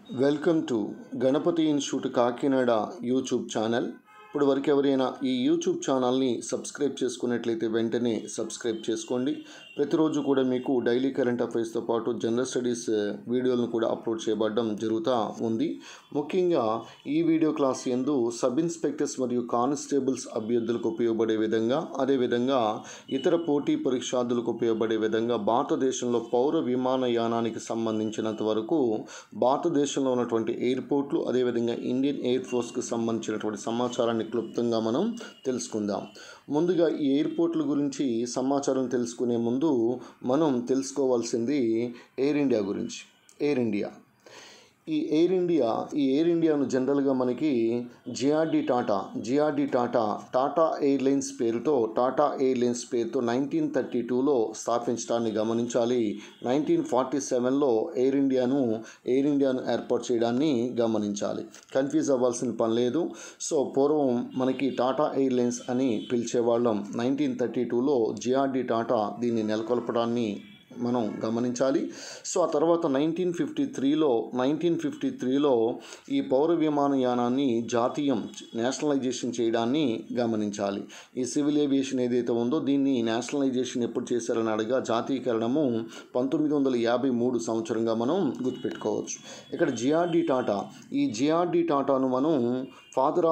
Welcome to Ganapati Institute Kakinada YouTube channel. ఇప్పుడు వరకు ఎవరైనా ఈ యూట్యూబ్ ఛానల్ని సబ్స్క్రైబ్ చేసుకున్నట్లయితే వెంటనే సబ్స్క్రైబ్ చేసుకోండి. ప్రతిరోజు కూడా మీకు డైలీ కరెంట్ అఫైర్స్తో పాటు జనరల్ స్టడీస్ వీడియోలను కూడా అప్లోడ్ చేయబడడం జరుగుతూ ఉంది. ముఖ్యంగా ఈ వీడియో క్లాస్ యందు సబ్ ఇన్స్పెక్టర్స్ మరియు కానిస్టేబుల్స్ అభ్యర్థులకు ఉపయోగపడే విధంగా, అదేవిధంగా ఇతర పోటీ పరీక్షార్థులకు ఉపయోగపడే విధంగా భారతదేశంలో పౌర విమానయానానికి సంబంధించినంత వరకు భారతదేశంలో ఉన్నటువంటి ఎయిర్పోర్ట్లు, అదేవిధంగా ఇండియన్ ఎయిర్ ఫోర్స్కి సంబంధించినటువంటి సమాచారాన్ని క్లుప్తంగా మనం తెలుసుకుందాం. ముందుగా ఈ ఎయిర్పోర్ట్ల గురించి సమాచారం తెలుసుకునే ముందు మనం తెలుసుకోవాల్సింది ఎయిర్ ఇండియా గురించి. ఎయిర్ ఎయిర్ ఇండియాను జనరల్గా మనకి జిఆర్డి టాటా ఎయిర్లైన్స్ పేరుతో 1932లో స్థాపించడాన్ని గమనించాలి. 1947లో ఎయిర్ ఇండియాను ఏర్పాటు చేయడాన్ని గమనించాలి. కన్ఫ్యూజ్ అవ్వాల్సిన పని లేదు. సో పూర్వం మనకి టాటా ఎయిర్లైన్స్ అని పిలిచేవాళ్ళం. 1932లో జిఆర్డి టాటా దీన్ని నెలకొల్పడాన్ని మనం గమనించాలి. సో ఆ తర్వాత 1953లో ఈ పౌర విమానయానాన్ని నేషనలైజేషన్ చేయడాన్ని గమనించాలి. ఈ సివిల్ ఏవియేషన్ ఏదైతే ఉందో దీన్ని నేషనలైజేషన్ ఎప్పుడు చేశారని అడగా జాతీయకరణము 1953 సంవత్సరంగా మనం గుర్తుపెట్టుకోవచ్చు. ఇక్కడ జిఆర్డి టాటాను మనం father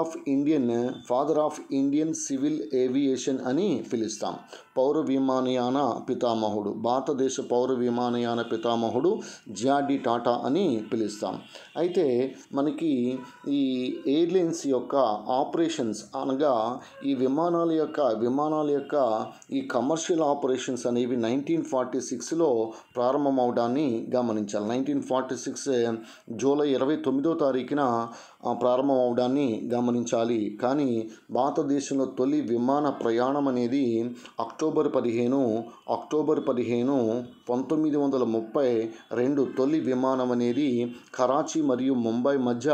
of Indian civil aviation అని పిలుస్తాం. పౌర విమానయాన పితామహుడు, భారతదేశ పౌర విమానయాన పితామహుడు జిఆర్డి టాటా అని పిలుస్తాం. అయితే మనకి ఈ ఎయిర్లైన్స్ యొక్క ఆపరేషన్స్ అనగా ఈ విమానాల యొక్క ఈ కమర్షియల్ ఆపరేషన్స్ అనేవి 1946లో ప్రారంభమవడాన్ని గమనించాలి. 1946 జూలై 29వ తారీఖున ప్రారంభమవడాన్ని గమనించాలి. కానీ భారతదేశంలో తొలి విమాన ప్రయాణం అనేది అక్టోబర్ 15 1932 తొలి విమానం అనేది కరాచీ మరియు ముంబై మధ్య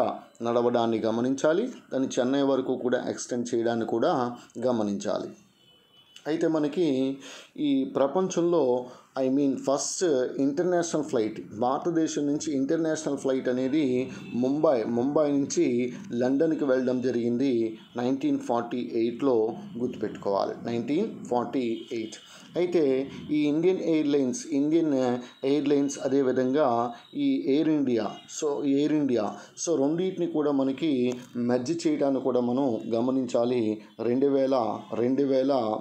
నడవడాన్ని గమనించాలి. దాన్ని చెన్నై వరకు కూడా ఎక్స్టెండ్ చేయడాన్ని కూడా గమనించాలి. అయితే మనకి ఈ ప్రపంచంలో ఫస్ట్ ఇంటర్నేషనల్ ఫ్లైట్, భారతదేశం నుంచి ఇంటర్నేషనల్ ఫ్లైట్ అనేది ముంబై నుంచి లండన్కి వెళ్ళడం జరిగింది 1948లో గుర్తుపెట్టుకోవాలి. 1948. అయితే ఈ ఇండియన్ ఎయిర్లైన్స్ అదేవిధంగా ఈ ఎయిర్ ఇండియా రెండింటిని కూడా మనకి మెర్జ్ చేయడాన్ని కూడా మనం గమనించాలి. 2007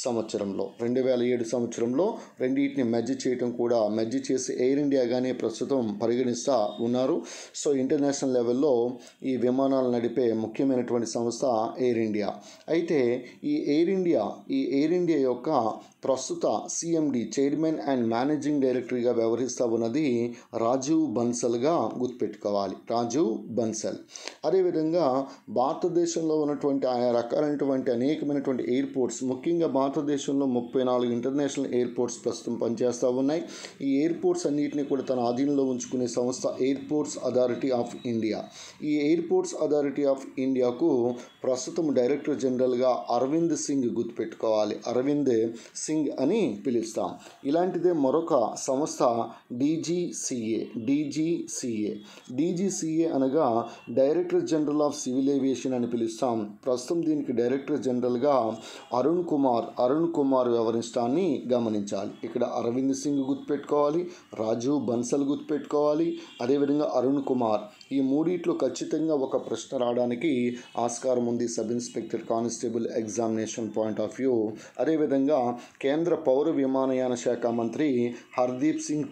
సంవత్సరంలో రెండింటిని మెర్జ్ చేసి ఎయిర్ ఇండియాగానే ప్రస్తుతం పరిగణిస్తూ ఉన్నారు. సో ఇంటర్నేషనల్ లెవెల్లో ఈ విమానాలు నడిపే ముఖ్యమైనటువంటి సంస్థ ఎయిర్ ఇండియా. అయితే ఈ ఎయిర్ ఇండియా యొక్క ప్రస్తుత సిఎండి, చైర్మన్ అండ్ మేనేజింగ్ డైరెక్టర్గా వ్యవహరిస్తూ ఉన్నది రాజీవ్ బన్సల్గా గుర్తుపెట్టుకోవాలి. రాజీవ్ బన్సల్. అదేవిధంగా భారతదేశంలో ఉన్నటువంటి ఆయా రకాలైనటువంటి అనేకమైనటువంటి ఎయిర్పోర్ట్స్, ముఖ్యంగా భారతదేశంలో 34 ఇంటర్నేషనల్ ఎయిర్పోర్ట్స్ ప్రస్తుతం పనిచేస్తూ ఉన్నాయి. ఈ ఎయిర్పోర్ట్స్ అన్నింటినీ కూడా తన ఆధీనంలో ఉంచుకునే సంస్థ ఎయిర్పోర్ట్స్ అథారిటీ ఆఫ్ ఇండియా. ఈ ఎయిర్పోర్ట్స్ అథారిటీ ఆఫ్ ఇండియాకు ప్రస్తుతం డైరెక్టర్ జనరల్గా అరవింద్ సింగ్, గుర్తుపెట్టుకోవాలి, అరవింద్ సింగ్ అని పిలుస్తాం. ఇలాంటిదే మరొక సంస్థ డీజీసీఏ అనగా director general of civil aviation అని పిలుస్తాం. ప్రస్తుతం దీనికి డైరెక్టర్ జనరల్గా అరుణ్ కుమార్ వ్యవహరించడాన్ని గమనించాలి. ఇక్కడ అరవింద్ సింగ్ గుర్తుపెట్టుకోవాలి, రాజీవ్ బన్సల్ గుర్తుపెట్టుకోవాలి, అదేవిధంగా అరుణ్ కుమార్. ఈ మూడిట్లో ఖచ్చితంగా ఒక ప్రశ్న రావడానికి ఆస్కారం ఉంది sub inspector constable examination point of view. అదేవిధంగా కేంద్ర పౌర విమానయాన శాఖ మంత్రి Hardeep Singh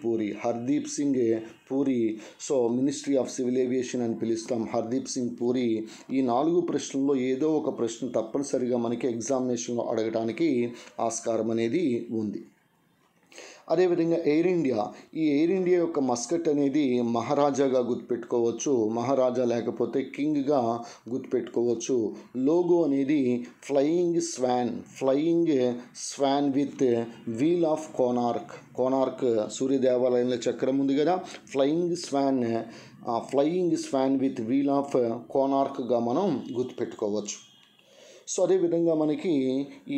puri, so ministry of civil aviation అని పిలుస్తాం. హర్దీప్ సింగ్ పూరి. ఈ 4 ప్రశ్నల్లో ఏదో ఒక ప్రశ్న తప్పనిసరిగా మనకి ఎగ్జామినేషన్లో అడగడానికి ఆస్కారం అనేది ఉంది. అదేవిధంగా ఎయిర్ ఇండియా యొక్క మస్కట్ అనేది మహారాజాగా గుర్తుపెట్టుకోవచ్చు, మహారాజా లేకపోతే కింగ్గా గుర్తుపెట్టుకోవచ్చు. లోగో అనేది flying swan with wheel of Konark Surya దేవాలయంలో చక్రం ఉంది కదా, flying swan with wheel of కోనార్క్గా మనం గుర్తుపెట్టుకోవచ్చు. సో అదేవిధంగా మనకి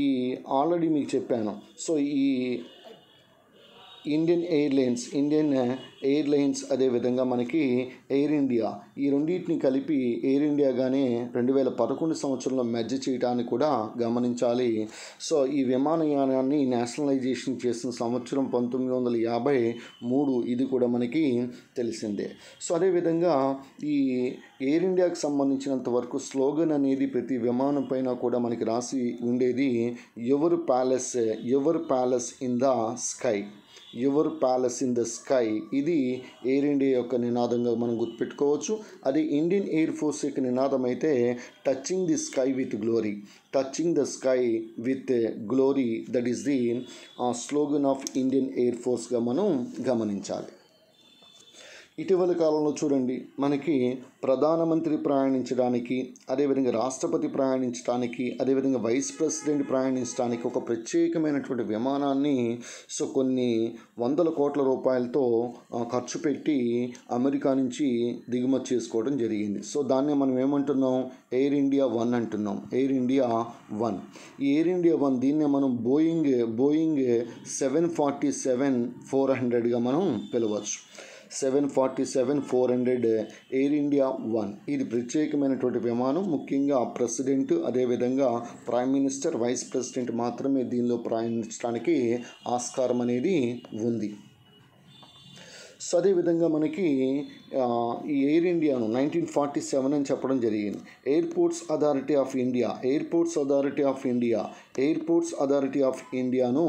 ఈ ఆల్రెడీ మీకు చెప్పాను. సో ఇండియన్ ఎయిర్లైన్స్ అదేవిధంగా మనకి ఎయిర్ ఇండియా, ఈ రెండింటిని కలిపి ఎయిర్ ఇండియాగానే 2011 సంవత్సరంలో మెర్జ్ చేయడానికి కూడా గమనించాలి. సో ఈ విమానయానాన్ని నేషనలైజేషన్ చేసిన సంవత్సరం 1953, ఇది కూడా మనకి తెలిసిందే. సో అదేవిధంగా ఈ ఎయిర్ ఇండియాకి సంబంధించినంత వరకు స్లోగన్ అనేది ప్రతి విమానం పైన కూడా మనకి రాసి ఉండేది, your palace in the sky, your palace in the sky. ఇది ఎయిర్ ఇండియా యొక్క నినాదంగా మనం గుర్తుపెట్టుకోవచ్చు. అది ఇండియన్ ఎయిర్ ఫోర్స్ యొక్క నినాదం అయితే touching the sky with glory, touching the sky with glory, that is the slogan of Indian air ఫోర్స్గా మనం గమనించాలి. ఇటీవల కాలంలో చూడండి, మనకి ప్రధానమంత్రి ప్రయాణించడానికి, అదేవిధంగా రాష్ట్రపతి ప్రయాణించడానికి, అదేవిధంగా వైస్ ప్రెసిడెంట్ ప్రయాణించడానికి ఒక ప్రత్యేకమైనటువంటి విమానాన్ని కొన్ని వందల కోట్ల రూపాయలతో ఖర్చు పెట్టి అమెరికా నుంచి దిగుమతి చేసుకోవడం జరిగింది. సో దాన్ని మనం ఏమంటున్నాం, ఎయిర్ ఇండియా 1 అంటున్నాం, ఎయిర్ ఇండియా 1. ఈ ఎయిర్ ఇండియా 1 దీన్నే మనం బోయింగ్ 747-400గా మనం పిలవచ్చు. 747-400 ఎయిర్ ఇండియా 1. ఇది ప్రత్యేకమైనటువంటి విమానం. ముఖ్యంగా ప్రెసిడెంట్, అదేవిధంగా ప్రైమ్ మినిస్టర్, వైస్ ప్రెసిడెంట్ మాత్రమే దీనిలో ప్రయాణించడానికి ఆస్కారం అనేది ఉంది. సో అదేవిధంగా మనకి ఈ ఎయిర్ ఇండియాను 1947 అని చెప్పడం జరిగింది. ఎయిర్పోర్ట్స్ అథారిటీ ఆఫ్ ఇండియాను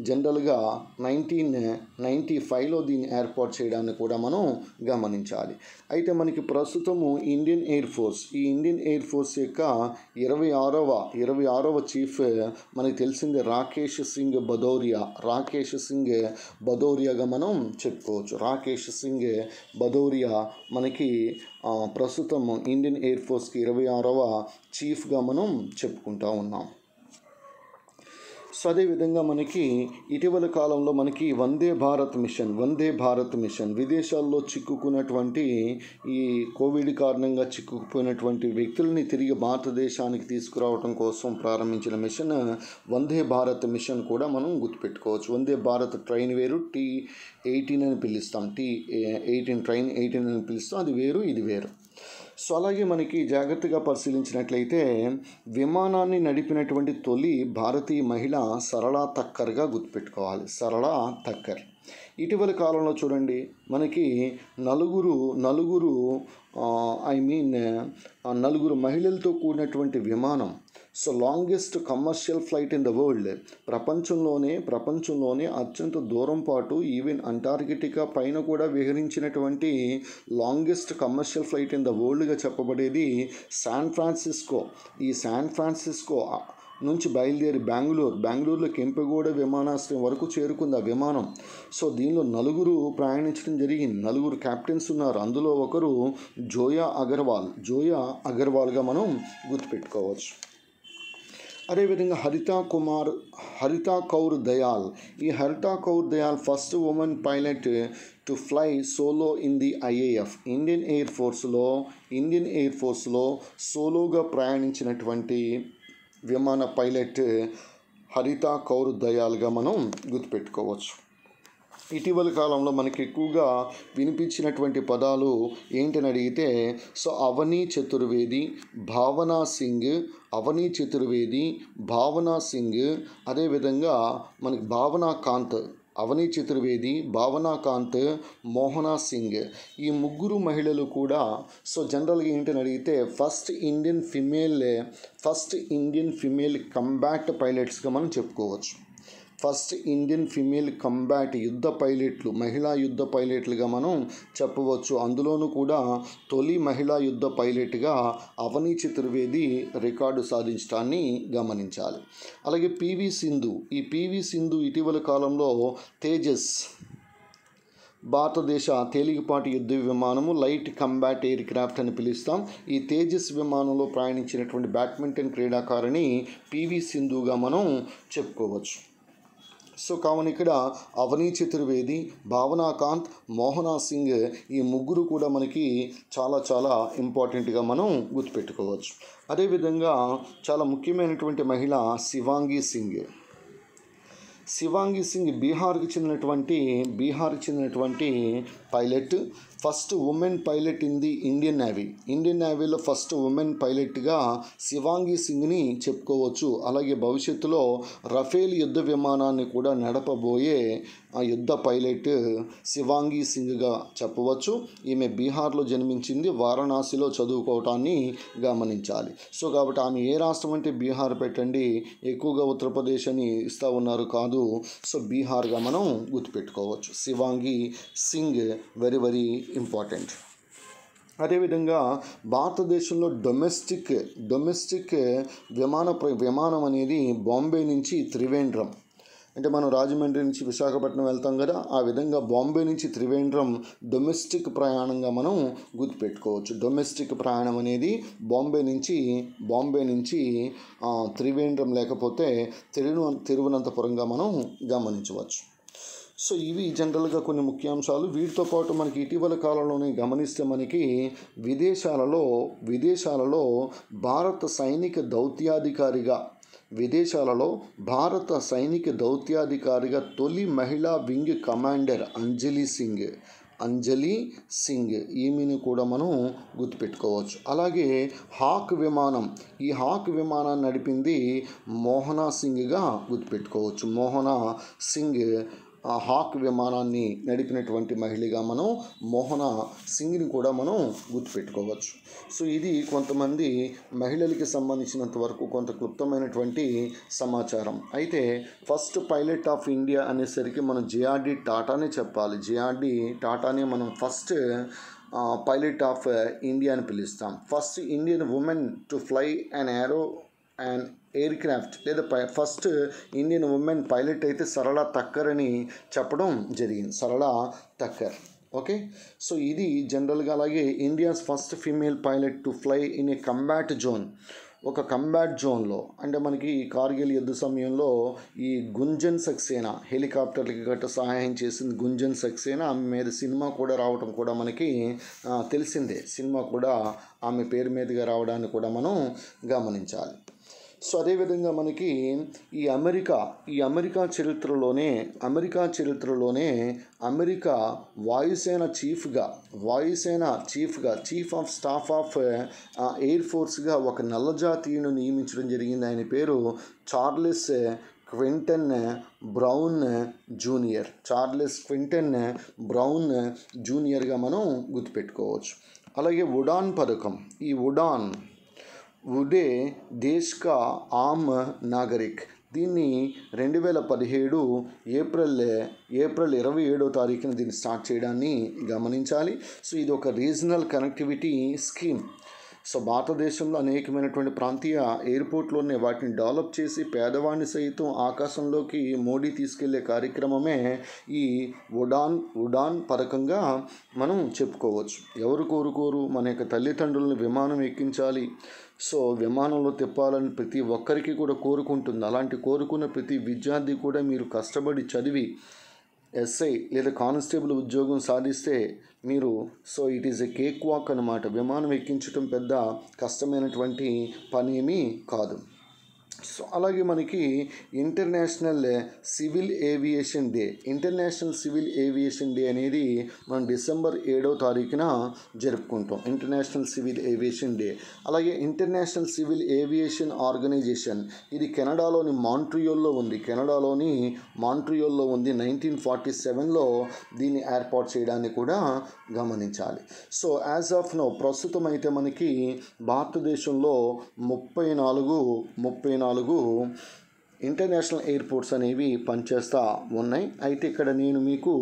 జనరల్గా 1995లో దీన్ని ఏర్పాటు చేయడాన్ని కూడా మనం గమనించాలి. అయితే మనకి ప్రస్తుతము ఇండియన్ ఎయిర్ ఫోర్స్ యొక్క 26వ చీఫ్ మనకి తెలిసిందే రాకేష్ సింగ్ భదౌరియాగా మనం చెప్పుకోవచ్చు. రాకేష్ సింగ్ భదౌరియా మనకి ప్రస్తుతం ఇండియన్ ఎయిర్ ఫోర్స్కి 26వ చీఫ్గా మనం చెప్పుకుంటూ ఉన్నాం. సో అదేవిధంగా మనకి ఇటీవల కాలంలో మనకి వందే భారత్ మిషన్ విదేశాల్లో చిక్కుకున్నటువంటి, ఈ కోవిడ్ కారణంగా చిక్కుకుపోయినటువంటి వ్యక్తులని తిరిగి భారతదేశానికి తీసుకురావడం కోసం ప్రారంభించిన మిషన్ వందే భారత్ మిషన్ కూడా మనం గుర్తుపెట్టుకోవచ్చు. వందే భారత్ ట్రైన్ వేరు, T18 అని పిలుస్తాం, ట్రైన్ 18 అని పిలుస్తాం, అది వేరు ఇది వేరు. సో అలాగే మనకి జాగ్రత్తగా పరిశీలించినట్లయితే విమానాన్ని నడిపినటువంటి తొలి భారతీయ మహిళ సరళా తక్కర్గా గుర్తుపెట్టుకోవాలి, సరళా తక్కర్. ఇటీవల కాలంలో చూడండి, మనకి నలుగురు మహిళలతో కూడినటువంటి విమానం, so longest commercial flight in the world, ప్రపంచంలోనే అత్యంత దూరం పాటు ఈవెన్ అంటార్కిటికా పైన కూడా విహరించినటువంటి longest commercial flight in the వరల్డ్గా చెప్పబడేది శాన్ ఫ్రాన్సిస్కో. ఈ శాన్ ఫ్రాన్సిస్కో నుంచి బయలుదేరి బెంగళూరులో కెంపెగౌడ విమానాశ్రయం వరకు చేరుకుంది ఆ విమానం. సో దీనిలో 9 ప్రయాణించడం జరిగింది, 9 క్యాప్టెన్స్ ఉన్నారు. అందులో ఒకరు జోయా అగర్వాల్గా మనం గుర్తుపెట్టుకోవచ్చు. అదేవిధంగా హరితా కౌర్ దయాల్, ఈ Harita Kaur Dayal first women pilot to fly solo in the IAF, Indian air ఫోర్స్లో సోలోగా ప్రయాణించినటువంటి విమాన పైలట్ హరితా కౌర్ దయాల్గా మనం గుర్తుపెట్టుకోవచ్చు. ఇటీవల కాలంలో మనకి ఎక్కువగా వినిపించినటువంటి పదాలు ఏంటని అడిగితే, సో అవనీ చతుర్వేది, భావనా సింగ్, అదేవిధంగా మనకి భావనా కాంత్, మోహనా సింగ్, ఈ ముగ్గురు మహిళలు కూడా సో జనరల్గా ఏంటని అడిగితే ఫస్ట్ ఇండియన్ ఫిమేల్ కంబాట్ పైలట్స్గా మనం చెప్పుకోవచ్చు. ఫస్ట్ ఇండియన్ ఫిమేల్ కంబాట్ మహిళా యుద్ధ పైలట్లుగా మనం చెప్పవచ్చు. అందులోనూ కూడా తొలి మహిళా యుద్ధ పైలట్గా అవనీ చతుర్వేది రికార్డు సాధించడాన్ని గమనించాలి. అలాగే పివి సింధు ఇటీవల కాలంలో తేజస్, భారతదేశ తేలికపాటి యుద్ధ విమానము, లైట్ కంబాట్ ఎయిర్ క్రాఫ్ట్ అని పిలుస్తాం. ఈ తేజస్ విమానంలో ప్రయాణించినటువంటి బ్యాడ్మింటన్ క్రీడాకారిణి పివి సింధుగా మనం చెప్పుకోవచ్చు. సో కావున ఇక్కడ అవనీ చతుర్వేది, భావనా కాంత్, మోహనా సింగ్, ఈ ముగ్గురు కూడా మనకి చాలా చాలా ఇంపార్టెంట్గా మనం గుర్తుపెట్టుకోవచ్చు. అదేవిధంగా చాలా ముఖ్యమైనటువంటి మహిళ శివాంగి సింగ్. శివాంగి సింగ్ బీహార్కి చెందినటువంటి pilot, first women pilot in the Indian నేవీలో ఫస్ట్ ఉమెన్ పైలట్గా శివాంగి సింగ్ని చెప్పుకోవచ్చు. అలాగే భవిష్యత్తులో రఫేల్ యుద్ధ విమానాన్ని కూడా నడపబోయే ఆ యుద్ధ పైలట్ శివాంగి సింగ్గా చెప్పవచ్చు. ఈమె బీహార్లో జన్మించింది, వారణాసిలో చదువుకోవటాన్ని గమనించాలి. సో కాబట్టి ఆమె ఏ రాష్ట్రం అంటే బీహార్ పెట్టండి, ఎక్కువగా ఉత్తరప్రదేశ్ అని ఇస్తూ ఉన్నారు కాదు. సో బీహార్గా మనం గుర్తుపెట్టుకోవచ్చు. Shivangi Singh very very important. అదేవిధంగా భారతదేశంలో డొమెస్టిక్ విమానం అనేది బాంబే నుంచి త్రివేంద్రం, అంటే మనం రాజమండ్రి నుంచి విశాఖపట్నం వెళ్తాం కదా, ఆ విధంగా బాంబే నుంచి త్రివేంద్రం డొమెస్టిక్ ప్రయాణంగా మనం గుర్తుపెట్టుకోవచ్చు. డొమెస్టిక్ ప్రయాణం అనేది బాంబే నుంచి త్రివేంద్రం లేకపోతే తిరువనంతపురంగా మనం గమనించవచ్చు. సో ఇవి జనరల్గా కొన్ని ముఖ్యాంశాలు. వీటితో పాటు మనకి ఇటీవల కాలంలోనే గమనిస్తే మనకి విదేశాలలో భారత సైనిక దౌత్యాధికారిగా తొలి మహిళా వింగ్ కమాండర్ అంజలి సింగ్ ఈమెను కూడా మనం గుర్తుపెట్టుకోవచ్చు. అలాగే ఈ హాక్ విమానాన్ని నడిపింది మోహనా సింగ్గా గుర్తుపెట్టుకోవచ్చు. మోహనా సింగ్ హాక్ విమానాన్ని నడిపినటువంటి మహిళగా మనం మోహనా సింగ్ని కూడా మనం గుర్తుపెట్టుకోవచ్చు. సో ఇది కొంతమంది మహిళలకి సంబంధించినంత వరకు కొంత క్లుప్తమైనటువంటి సమాచారం. అయితే ఫస్ట్ పైలట్ ఆఫ్ ఇండియా అనేసరికి మనం జేఆర్డి టాటానే చెప్పాలి. జేఆర్డి టాటానే మనం ఫస్ట్ పైలట్ ఆఫ్ ఇండియా అని పిలుస్తాం. First Indian women to fly and aircraft లేదా ఫస్ట్ ఇండియన్ ఉమెన్ పైలట్ అయితే సరళ తక్కర్ అని చెప్పడం జరిగింది. సరళ తక్కర్. ఓకే, సో ఇది జనరల్గా. అలాగే India's first female pilot to fly in a combat జోన్లో, అంటే మనకి కార్గిల్ యుద్ధ సమయంలో ఈ గుంజన్ సక్సేనా హెలికాప్టర్లకి గట్రా సహాయం చేసింది గుంజన్ సక్సేనా. ఆమె మీద సినిమా కూడా రావడం కూడా మనకి తెలిసిందే. సినిమా కూడా ఆమె పేరు మీదుగా రావడాన్ని కూడా మనం గమనించాలి. సో అదేవిధంగా మనకి ఈ అమెరికా చరిత్రలోనే అమెరికా వాయుసేన chief of staff of air ఫోర్స్గా ఒక నల్లజాతీయుని నియమించడం జరిగింది. ఆయన పేరు చార్లెస్ క్వింటన్ బ్రౌన్ జూనియర్గా మనం గుర్తుపెట్టుకోవచ్చు. అలాగే ఉడాన్ పథకం, ఈ ఉడే దేశ్ కా ఆమ్ నాగరిక్, దీన్ని 2017 ఏప్రిల్ 27వ తారీఖున దీన్ని స్టార్ట్ చేయడాన్ని గమనించాలి. సో ఇది ఒక రీజనల్ కనెక్టివిటీ స్కీమ్. సో భారతదేశంలో అనేకమైనటువంటి ప్రాంతీయ ఎయిర్పోర్ట్లు ఉన్నాయి. వాటిని డెవలప్ చేసి పేదవాడిని సైతం ఆకాశంలోకి మోడీ తీసుకెళ్లే కార్యక్రమమే ఈ ఉడాన్ పథకంగా మనం చెప్పుకోవచ్చు. ఎవరు కోరుకోరు? మన యొక్క తల్లిదండ్రులను విమానం ఎక్కించాలి, సో విమానంలో తిప్పాలని ప్రతి ఒక్కరికి కూడా కోరుకుంటుంది. అలాంటి కోరుకున్న ప్రతి విద్యార్థి కూడా మీరు కష్టపడి చదివి ఎస్ఐ లేదా కానిస్టేబుల్ ఉద్యోగం సాధిస్తే మీరు it is a cake walk అన్నమాట. విమానం ఎక్కించడం పెద్ద కష్టమైనటువంటి పని ఏమీ కాదు. సో అలాగే మనకి ఇంటర్నేషనల్ సివిల్ ఏవియేషన్ డే అనేది మనం డిసెంబర్ 7వ తారీఖున జరుపుకుంటాం. International civil aviation day. అలాగే ఇంటర్నేషనల్ సివిల్ ఏవియేషన్ ఆర్గనైజేషన్, ఇది కెనడాలోని మాంట్రియోల్లో ఉంది. 1947లో దీన్ని ఏర్పాటు చేయడాన్ని కూడా గమనించాలి. సో యాజ్ ఆఫ్ నౌ ప్రస్తుతం అయితే మనకి భారతదేశంలో 34 ఇంటర్నేషనల్ ఎయిర్పోర్ట్స్ అనేవి పనిచేస్తూ ఉన్నాయి. అయితే ఇక్కడ నేను మీకు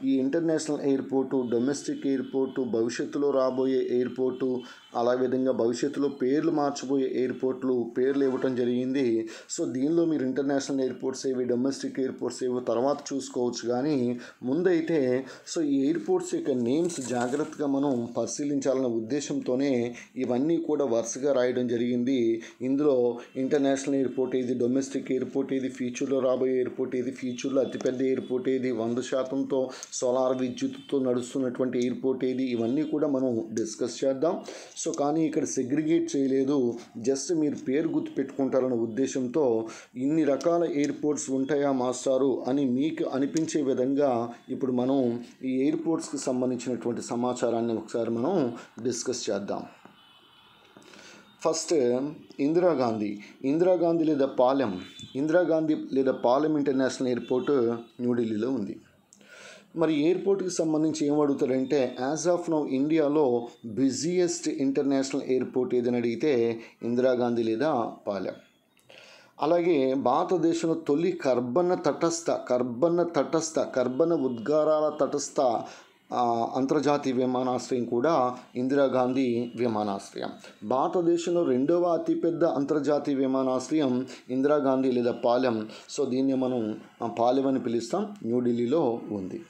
ఈ ఇంటర్నేషనల్ ఎయిర్పోర్టు, డొమెస్టిక్ ఎయిర్పోర్టు, భవిష్యత్తులో రాబోయే ఎయిర్పోర్టు, అలావిధంగా భవిష్యత్తులో పేర్లు మార్చబోయే ఎయిర్పోర్ట్లు పేర్లు ఇవ్వటం జరిగింది. సో దీనిలో మీరు ఇంటర్నేషనల్ ఎయిర్పోర్ట్స్ ఏవి, డొమెస్టిక్ ఎయిర్పోర్ట్స్ ఏవో తర్వాత చూసుకోవచ్చు. కానీ ముందైతే ఈ ఎయిర్పోర్ట్స్ యొక్క నేమ్స్ జాగ్రత్తగా మనం పరిశీలించాలన్న ఉద్దేశంతోనే ఇవన్నీ కూడా వరుసగా రాయడం జరిగింది. ఇందులో ఇంటర్నేషనల్ ఎయిర్పోర్ట్ ఏది, డొమెస్టిక్ ఎయిర్పోర్ట్ ఎయిర్పోర్ట్ ఏది, ఫ్యూచర్లో రాబోయే ఎయిర్పోర్ట్ ఏది, ఫ్యూచర్లో అతిపెద్ద ఎయిర్పోర్ట్ ఏది, 100%తో సోలార్ విద్యుత్తుతో నడుస్తున్నటువంటి ఎయిర్పోర్ట్ ఏది, ఇవన్నీ కూడా మనం డిస్కస్ చేద్దాం. సో కానీ ఇక్కడ సెగ్రిగేట్ చేయలేదు, జస్ట్ మీరు పేరు గుర్తుపెట్టుకుంటారన్న ఉద్దేశంతో ఇన్ని రకాల ఎయిర్పోర్ట్స్ ఉంటాయా మాస్టారు అని మీకు అనిపించే విధంగా ఇప్పుడు మనం ఈ ఎయిర్పోర్ట్స్కి సంబంధించినటువంటి సమాచారాన్ని ఒకసారి మనం డిస్కస్ చేద్దాం. ఫస్ట్ ఇందిరాగాంధీ లేదా పాలెం ఇంటర్నేషనల్ ఎయిర్పోర్ట్ న్యూఢిల్లీలో ఉంది. మరి ఎయిర్పోర్ట్కి సంబంధించి ఏం అడుగుతారంటే యాజ్ ఆఫ్ నౌ ఇండియాలో బిజియెస్ట్ ఇంటర్నేషనల్ ఎయిర్పోర్ట్ ఏదని అడిగితే ఇందిరాగాంధీ లేదా పాలెం. అలాగే భారతదేశంలో తొలి కర్బన ఉద్గారాల తటస్థ అంతర్జాతీయ విమానాశ్రయం కూడా ఇందిరాగాంధీ విమానాశ్రయం. భారతదేశంలో రెండవ అతిపెద్ద అంతర్జాతీయ విమానాశ్రయం ఇందిరాగాంధీ లేదా పాలెం. సో దీన్ని మనం పాలెం అని పిలుస్తాం, న్యూఢిల్లీలో ఉంది.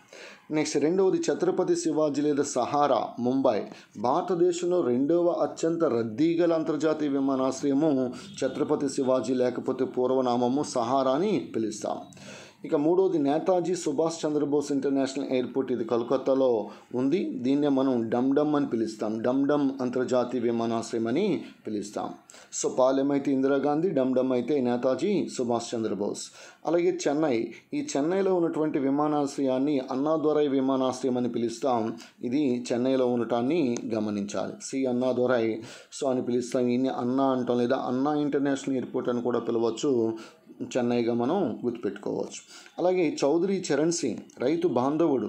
నెక్స్ట్ రెండవది ఛత్రపతి శివాజీ లేదా సహారా, ముంబై. భారతదేశంలో రెండవ అత్యంత రద్దీ గల అంతర్జాతీయ విమానాశ్రయము ఛత్రపతి శివాజీ లేకపోతే పూర్వనామము సహారా అని పిలుస్తాం. ఇక మూడవది నేతాజీ సుభాష్ చంద్రబోస్ ఇంటర్నేషనల్ ఎయిర్పోర్ట్, ఇది కోల్కతాలో ఉంది. దీన్నే మనం డమ్ అని పిలుస్తాం, డమ్ అంతర్జాతీయ విమానాశ్రయం అని పిలుస్తాం. సో పాలెం అయితే ఇందిరాగాంధీ, డమ్ అయితే నేతాజీ సుభాష్ చంద్రబోస్. అలాగే ఈ చెన్నైలో ఉన్నటువంటి విమానాశ్రయాన్ని అన్నాదురై విమానాశ్రయం అని పిలుస్తాం. ఇది చెన్నైలో ఉండటాన్ని గమనించాలి. అన్నాదురై సో అని పిలుస్తాం. ఈయన్ని అన్నా అంటాం, లేదా అన్నా ఇంటర్నేషనల్ ఎయిర్పోర్ట్ అని కూడా పిలవచ్చు, చెన్నైగా మనం గుర్తుపెట్టుకోవచ్చు. అలాగే చౌదరి చరణ్ సింగ్, రైతు బాంధవుడు,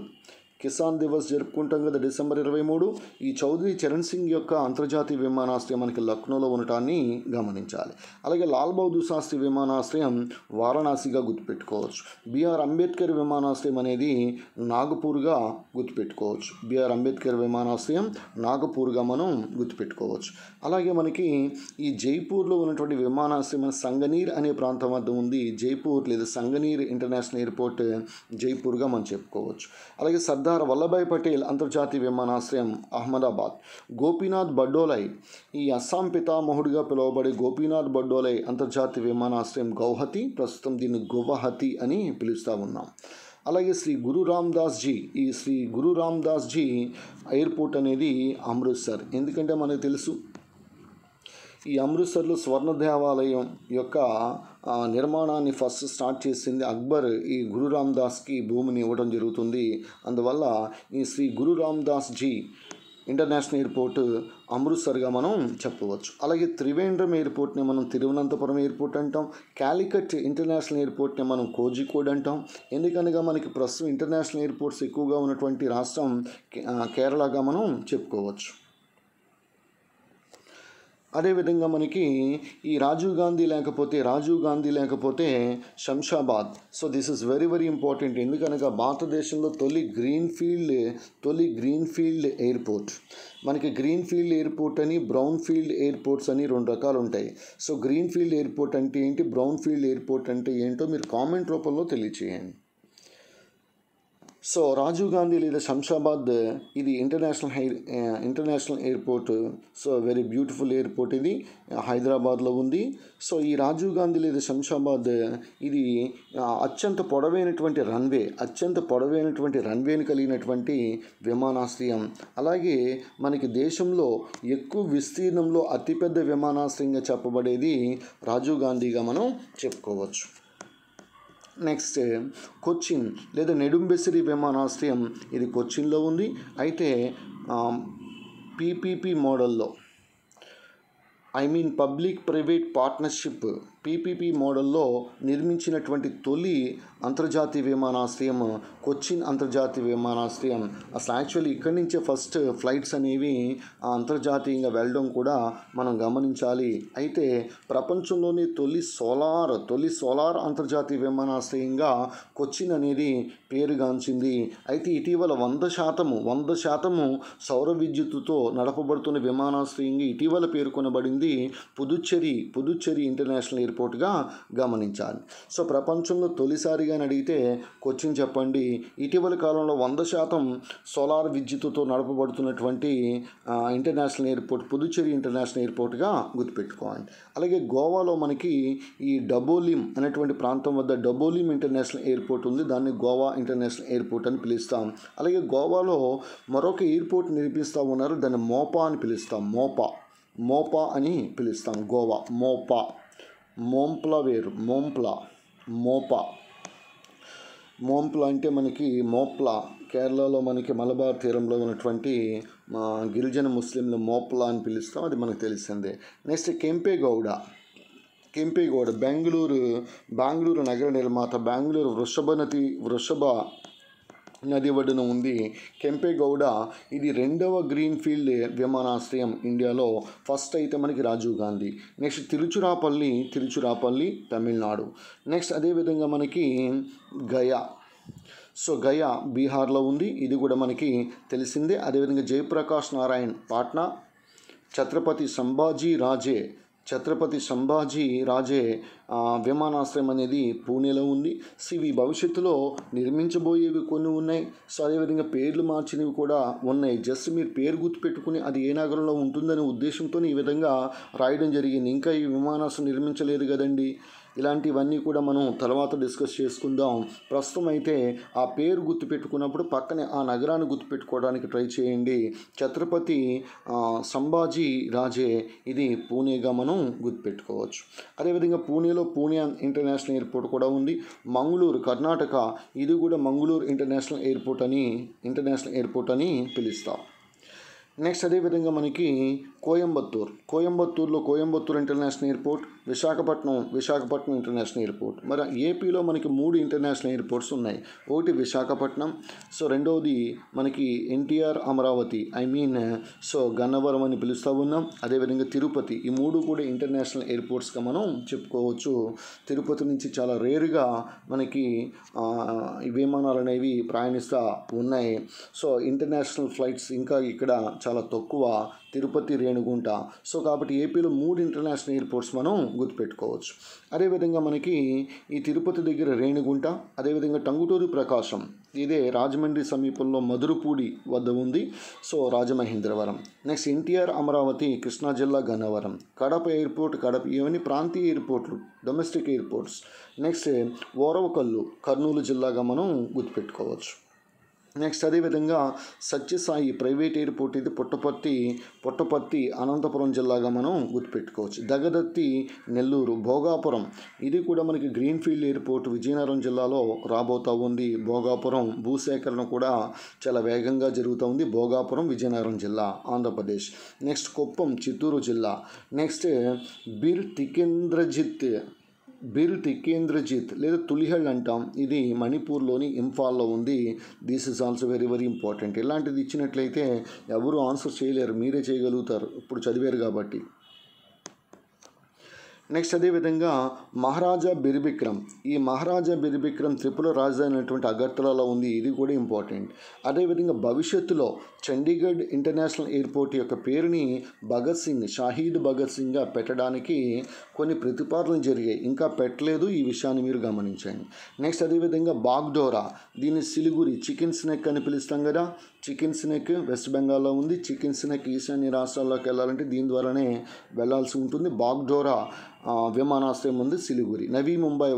కిసాన్ దివస్ జరుపుకుంటాం కదా డిసెంబర్ 23. ఈ చౌదరి చరణ్ సింగ్ యొక్క అంతర్జాతీయ విమానాశ్రయం మనకి లక్నోలో ఉండటాన్ని గమనించాలి. అలాగే లాల్ బహదూర్ శాస్త్రి విమానాశ్రయం వారణాసిగా గుర్తుపెట్టుకోవచ్చు. బిఆర్ అంబేద్కర్ విమానాశ్రయం అనేది నాగపూర్గా గుర్తుపెట్టుకోవచ్చు. బిఆర్ అంబేద్కర్ విమానాశ్రయం నాగపూర్గా మనం గుర్తుపెట్టుకోవచ్చు. అలాగే మనకి ఈ జైపూర్లో ఉన్నటువంటి విమానాశ్రయం సంగనీర్ అనే ప్రాంతం వద్ద ఉంది. జైపూర్ లేదా సంగనీర్ ఇంటర్నేషనల్ ఎయిర్పోర్ట్ జైపూర్గా మనం చెప్పుకోవచ్చు. అలాగే సర్దార్ వల్లభాయ్ పటేల్ అంతర్జాతీయ విమానాశ్రయం అహ్మదాబాద్. గోపీనాథ్ బర్దోలై, ఈ అస్సాం పితామహుడిగా పిలువబడే గోపీనాథ్ బర్దోలై అంతర్జాతీయ విమానాశ్రయం గౌహతి, ప్రస్తుతం దీన్ని గువాహతి అని పిలుస్తూ ఉన్నాం. అలాగే శ్రీ గురు రామ్దాస్ జీ ఎయిర్పోర్ట్ అనేది అమృత్సర్. ఎందుకంటే మనకు తెలుసు ఈ అమృత్సర్లో స్వర్ణ దేవాలయం యొక్క నిర్మాణాన్ని ఫస్ట్ స్టార్ట్ చేసింది అక్బర్. ఈ గురు రామ్దాస్కి భూమిని ఇవ్వడం జరుగుతుంది. అందువల్ల ఈ Shri Guru Ramdas G international airport అమృత్సర్గా మనం చెప్పవచ్చు. అలాగే త్రివేంద్రం ఎయిర్పోర్ట్ని మనం తిరువనంతపురం ఎయిర్పోర్ట్ అంటాం. కాలికట్ ఇంటర్నేషనల్ ఎయిర్పోర్ట్ని మనం కోజికోడ్ అంటాం. ఎందుకనగా మనకి ప్రస్తుతం ఇంటర్నేషనల్ ఎయిర్పోర్ట్స్ ఎక్కువగా ఉన్నటువంటి రాష్ట్రం కేరళగా మనం చెప్పుకోవచ్చు. అదేవిధంగా మనకి ఈ రాజీవ్ గాంధీ లేకపోతే Shamshabad. So this is very very important. ఎందుకనగా భారతదేశంలో తొలి గ్రీన్ఫీల్డ్ ఎయిర్పోర్ట్. మనకి గ్రీన్ఫీల్డ్ ఎయిర్పోర్ట్ అని, బ్రౌన్ ఫీల్డ్ ఎయిర్పోర్ట్స్ అని రెండు రకాలు ఉంటాయి. సో గ్రీన్ఫీల్డ్ ఎయిర్పోర్ట్ అంటే ఏంటి, బ్రౌన్ ఫీల్డ్ ఎయిర్పోర్ట్ అంటే ఏంటో మీరు కామెంట్ రూపంలో తెలియచేయండి. సో రాజీవ్ గాంధీ లేదా శంషాబాద్ ఇది international airport. So very beautiful airport, ఇది హైదరాబాద్లో ఉంది. సో ఈ రాజీవ్ గాంధీ లేదా శంషాబాద్ ఇది అత్యంత పొడవైనటువంటి రన్వేని కలిగినటువంటి విమానాశ్రయం. అలాగే మనకి దేశంలో ఎక్కువ విస్తీర్ణంలో అతిపెద్ద విమానాశ్రయంగా చెప్పబడేది రాజీవ్ గాంధీగా మనం చెప్పుకోవచ్చు. నెక్స్ట్ కొచ్చిన్ లేదా నెడుంబెసిరి విమానాశ్రయం, ఇది కొచ్చిన్లో ఉంది. అయితే పీపీపీ మోడల్లో పబ్లిక్ ప్రైవేట్ పార్ట్నర్షిప్ పీపీపీ మోడల్లో నిర్మించినటువంటి తొలి అంతర్జాతీయ విమానాశ్రయం కొచ్చిన్ అంతర్జాతీయ విమానాశ్రయం. అసలు యాక్చువల్లీ ఇక్కడి నుంచే ఫస్ట్ ఫ్లైట్స్ అనేవి అంతర్జాతీయంగా వెళ్ళడం కూడా మనం గమనించాలి. అయితే ప్రపంచంలోని తొలి సోలార్ అంతర్జాతీయ విమానాశ్రయంగా కొచ్చిన్ అనేది పేరుగాంచింది. అయితే ఇటీవల 100% సౌర విద్యుత్తుతో నడపబడుతున్న విమానాశ్రయంగా ఇటీవల పేర్కొనబడింది పుదుచ్చేరి ఇంటర్నేషనల్ ఎయిర్పోర్ట్గా గమనించాలి. సో ప్రపంచంలో తొలిసారిగా అడిగితే క్వశ్చన్ చెప్పండి. ఇటీవల కాలంలో 100% సోలార్ విద్యుత్తుతో నడపబడుతున్నటువంటి ఇంటర్నేషనల్ ఎయిర్పోర్ట్ పుదుచ్చేరి ఇంటర్నేషనల్ ఎయిర్పోర్ట్గా గుర్తుపెట్టుకోవాలి. అలాగే గోవాలో మనకి ఈ డబోలిం అనేటువంటి ప్రాంతం వద్ద డబోలిం ఇంటర్నేషనల్ ఎయిర్పోర్ట్ ఉంది. దాన్ని గోవా ఇంటర్నేషనల్ ఎయిర్పోర్ట్ అని పిలుస్తాం. అలాగే గోవాలో మరొక ఎయిర్పోర్ట్ నిర్మిస్తూ ఉన్నారు. దాన్ని మోపా అని పిలుస్తాం. మోపా అని పిలుస్తాం. గోవా మోంప్లా వేరు, మోంప్లా అంటే మనకి మోప్లా కేరళలో మనకి మలబార్ తీరంలో ఉన్నటువంటి గిరిజన ముస్లింలు మోప్లా అని పిలుస్తాం. అది మనకు తెలిసిందే. నెక్స్ట్ కెంపేగౌడ బెంగళూరు నగర నిర్మాత. బెంగళూరు వృషభ నది ఒడ్డున ఉంది కెంపేగౌడ. ఇది 2వ గ్రీన్ఫీల్డ్ విమానాశ్రయం ఇండియాలో. ఫస్ట్ అయితే మనకి రాజీవ్ గాంధీ. నెక్స్ట్ తిరుచురాపల్లి తమిళనాడు. నెక్స్ట్ అదేవిధంగా మనకి గయా బీహార్లో ఉంది. ఇది కూడా మనకి తెలిసిందే. అదేవిధంగా జయప్రకాష్ నారాయణ్ పాట్నా. ఛత్రపతి సంభాజీ రాజే విమానాశ్రయం అనేది పూణేలో ఉంది. ఇవి భవిష్యత్తులో నిర్మించబోయేవి కొన్ని ఉన్నాయి. సో అదేవిధంగా పేర్లు మార్చినవి కూడా ఉన్నాయి. జస్ట్ మీరు పేరు గుర్తుపెట్టుకుని అది ఏ నగరంలో ఉంటుందనే ఉద్దేశంతో ఈ విధంగా రాయడం జరిగింది. ఇంకా ఈ విమానాశ్రయం నిర్మించలేదు కదండి. ఇలాంటివన్నీ కూడా మనం తర్వాత డిస్కస్ చేసుకుందాం. ప్రస్తుతం అయితే ఆ పేరు గుర్తుపెట్టుకున్నప్పుడు పక్కనే ఆ నగరాన్ని గుర్తుపెట్టుకోవడానికి ట్రై చేయండి. ఛత్రపతి సంభాజీ రాజే ఇది పూణేగా మనం గుర్తుపెట్టుకోవచ్చు. అదేవిధంగా పూణే ఇంటర్నేషనల్ ఎయిర్పోర్ట్ కూడా ఉంది. మంగళూరు కర్ణాటక. ఇది కూడా మంగళూరు ఇంటర్నేషనల్ ఎయిర్పోర్ట్ అని పిలుస్తాం. నెక్స్ట్ అదేవిధంగా మనకి Coimbatore international airport. Visakhapatnam international airport. మరి ఏపీలో మనకి 3 ఇంటర్నేషనల్ ఎయిర్పోర్ట్స్ ఉన్నాయి. ఒకటి విశాఖపట్నం, సో రెండవది మనకి ఎన్టీఆర్ అమరావతి గన్నవరం అని పిలుస్తూ ఉన్నాం. అదేవిధంగా తిరుపతి. ఈ 3 కూడా ఇంటర్నేషనల్ ఎయిర్పోర్ట్స్గా మనం చెప్పుకోవచ్చు. తిరుపతి నుంచి చాలా రేరుగా మనకి విమానాలు అనేవి ప్రయాణిస్తూ ఉన్నాయి. సో ఇంటర్నేషనల్ ఫ్లైట్స్ ఇంకా ఇక్కడ చాలా తక్కువ. తిరుపతి, రేణిగుంట. సో కాబట్టి ఏపీలో 3 ఇంటర్నేషనల్ ఎయిర్పోర్ట్స్ మనం గుర్తుపెట్టుకోవచ్చు. అదేవిధంగా మనకి ఈ తిరుపతి దగ్గర రేణిగుంట, అదేవిధంగా టంగుటూరి ప్రకాశం. ఇదే రాజమండ్రి సమీపంలో మధురపూడి వద్ద ఉంది. సో రాజమహేంద్రవరం. నెక్స్ట్ ఎన్టీఆర్ అమరావతి కృష్ణా జిల్లా గన్నవరం. కడప ఎయిర్పోర్ట్ ఇవన్నీ ప్రాంతీయ ఎయిర్పోర్ట్లు, domestic airports. Next Orvakal Kurnool జిల్లాగా మనం గుర్తుపెట్టుకోవచ్చు. నెక్స్ట్ అదేవిధంగా సత్యసాయి ప్రైవేట్ ఎయిర్పోర్ట్. ఇది పుట్టపర్తి అనంతపురం జిల్లాగా మనం గుర్తుపెట్టుకోవచ్చు. దగదత్తి నెల్లూరు. భోగాపురం. ఇది కూడా మనకి గ్రీన్ఫీల్డ్ ఎయిర్పోర్ట్ విజయనగరం జిల్లాలో రాబోతూ ఉంది. భోగాపురం భూసేకరణ కూడా చాలా వేగంగా జరుగుతూ ఉంది. భోగాపురం విజయనగరం జిల్లా ఆంధ్రప్రదేశ్. నెక్స్ట్ కుప్పం చిత్తూరు జిల్లా. నెక్స్ట్ బిర్ తికేంద్రజిత్ లేదా తులిహల్ అంటాం. ఇది మణిపూర్లోని ఇంఫాల్లో ఉంది. This is also very very important. ఇలాంటిది ఇచ్చినట్లయితే ఎవరు ఆన్సర్ చేయలేరు, మీరే చేయగలుగుతారు ఇప్పుడు చదివారు కాబట్టి. నెక్స్ట్ అదేవిధంగా మహారాజా బిర్బిక్రమ్. ఈ మహారాజా బిర్బిక్రమ్ త్రిపుర రాజధాని అయినటువంటి అగర్తలాలో ఉంది. ఇది కూడా ఇంపార్టెంట్. అదేవిధంగా భవిష్యత్తులో చండీగఢ్ ఇంటర్నేషనల్ ఎయిర్పోర్ట్ యొక్క పేరుని షాహీద్ భగత్ సింగ్గా పెట్టడానికి కొన్ని ప్రతిపాదనలు జరిగాయి. ఇంకా పెట్టలేదు. ఈ విషయాన్ని మీరు గమనించండి. నెక్స్ట్ అదేవిధంగా బాగ్డోరా. దీన్ని సిలిగురి చికెన్ స్నెక్ అని పిలుస్తాం కదా. చికెన్ స్నెక్ వెస్ట్ బెంగాల్లో ఉంది. చికెన్ స్నెక్ ఈశాన్య రాష్ట్రాల్లోకి వెళ్ళాలంటే దీని ద్వారానే వెళ్ళాల్సి ఉంటుంది. బాగ్డోరా విమానాశ్రయం ఉంది సిలిగురి. నవీ ముంబై.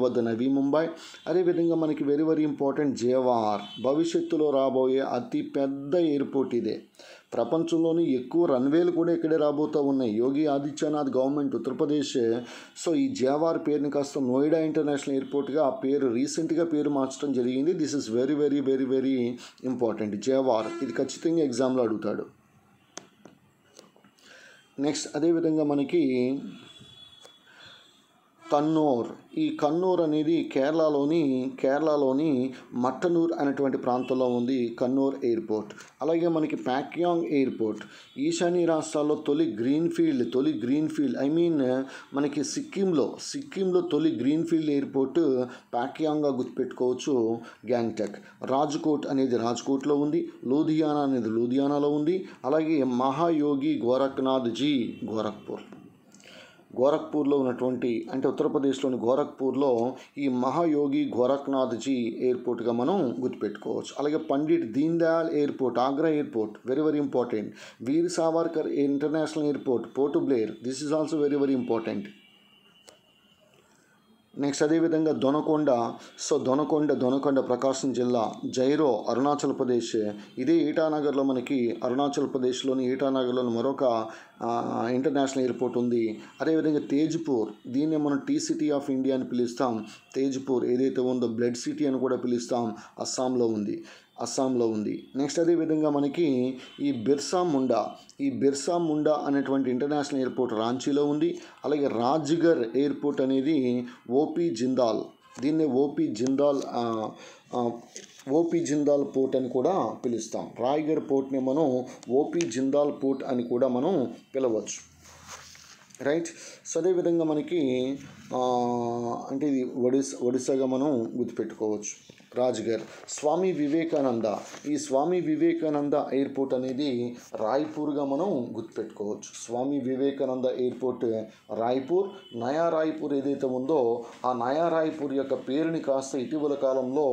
అదేవిధంగా మనకి వెరీ వెరీ ఇంపార్టెంట్ జేవార్. భవిష్యత్తులో రాబోయే అతి పెద్ద ఎయిర్పోర్ట్ ఇదే. ప్రపంచంలోని ఎక్కువ రన్వేలు కూడా ఇక్కడే రాబోతూ ఉన్నాయి. యోగి ఆదిత్యనాథ్ గవర్నమెంట్ ఉత్తరప్రదేశ్ సో ఈ జేవార్ పేరుని కాస్త నోయిడా ఇంటర్నేషనల్ ఎయిర్పోర్ట్గా రీసెంట్గా పేరు మార్చడం జరిగింది. This is very very very very important. Jewar ఇది ఖచ్చితంగా ఎగ్జామ్లో అడుగుతాడు. నెక్స్ట్ అదేవిధంగా మనకి కన్నూర్. ఈ కన్నూర్ అనేది కేరళలోని మట్టనూర్ అనేటువంటి ప్రాంతంలో ఉంది కన్నూర్ ఎయిర్పోర్ట్. అలాగే మనకి ప్యాక్యాంగ్ ఎయిర్పోర్ట్. ఈశాన్య రాష్ట్రాల్లో తొలి గ్రీన్ఫీల్డ్ మనకి సిక్కింలో తొలి గ్రీన్ఫీల్డ్ ఎయిర్పోర్ట్ ప్యాక్యాంగ్గా గుర్తుపెట్టుకోవచ్చు. గ్యాంగ్టక్. రాజ్కోట్ అనేది రాజ్కోట్లో ఉంది. లూధియానా అనేది లూధియానాలో ఉంది. అలాగే మహాయోగి గోరఖ్నాథ్ జీ గోరఖ్పూర్. గోరఖ్పూర్లో ఉన్నటువంటి అంటే ఉత్తరప్రదేశ్లోని గోరఖ్పూర్లో ఈ మహాయోగి గోరఖ్నాథ్జీ ఎయిర్పోర్ట్గా మనం గుర్తుపెట్టుకోవచ్చు. అలాగే Pandit Deen Dayal airport, Agra airport, very very important. Veer Savarkar international airport, Port Blair, this is also very very important. Next అదేవిధంగా దొనకొండ ప్రకాశం జిల్లా, జైరో అరుణాచల్ ప్రదేశ్. ఇదే ఈటానగర్లో మనకి అరుణాచల్ ప్రదేశ్లోని ఈటానగర్లోని మరొక ఇంటర్నేషనల్ ఎయిర్పోర్ట్ ఉంది. అదేవిధంగా తేజ్పూర్, దీన్ని మనం టీ సిటీ ఆఫ్ ఇండియా అని పిలుస్తాం. తేజ్పూర్ ఏదైతే ఉందో బ్లడ్ సిటీ అని కూడా పిలుస్తాం, అస్సాంలో ఉంది. నెక్స్ట్ అదేవిధంగా మనకి ఈ బిర్సా ముండా అనేటువంటి ఇంటర్నేషనల్ ఎయిర్పోర్ట్ రాంచీలో ఉంది. అలాగే రాజ్గర్ ఎయిర్పోర్ట్ అనేది ఓపీ జిందాల్, దీన్నే ఓపీ జిందాల్ పోర్ట్ అని కూడా పిలుస్తాం. రాయ్గర్ పోర్ట్ని మనం ఓపీ జిందాల్ పోర్ట్ అని కూడా మనం పిలవచ్చు. రైట్. సో అదేవిధంగా మనకి అంటే ఇది ఒడిస్సాగా మనం గుర్తుపెట్టుకోవచ్చు. రాజ్గర్. స్వామి వివేకానంద ఎయిర్పోర్ట్ అనేది రాయ్పూర్గా మనం గుర్తుపెట్టుకోవచ్చు. స్వామి వివేకానంద ఎయిర్పోర్ట్ రాయ్పూర్. నయా రాయ్పూర్ ఏదైతే ఉందో ఆ నయా రాయ్పూర్ యొక్క పేరుని కాస్త ఇటీవల కాలంలో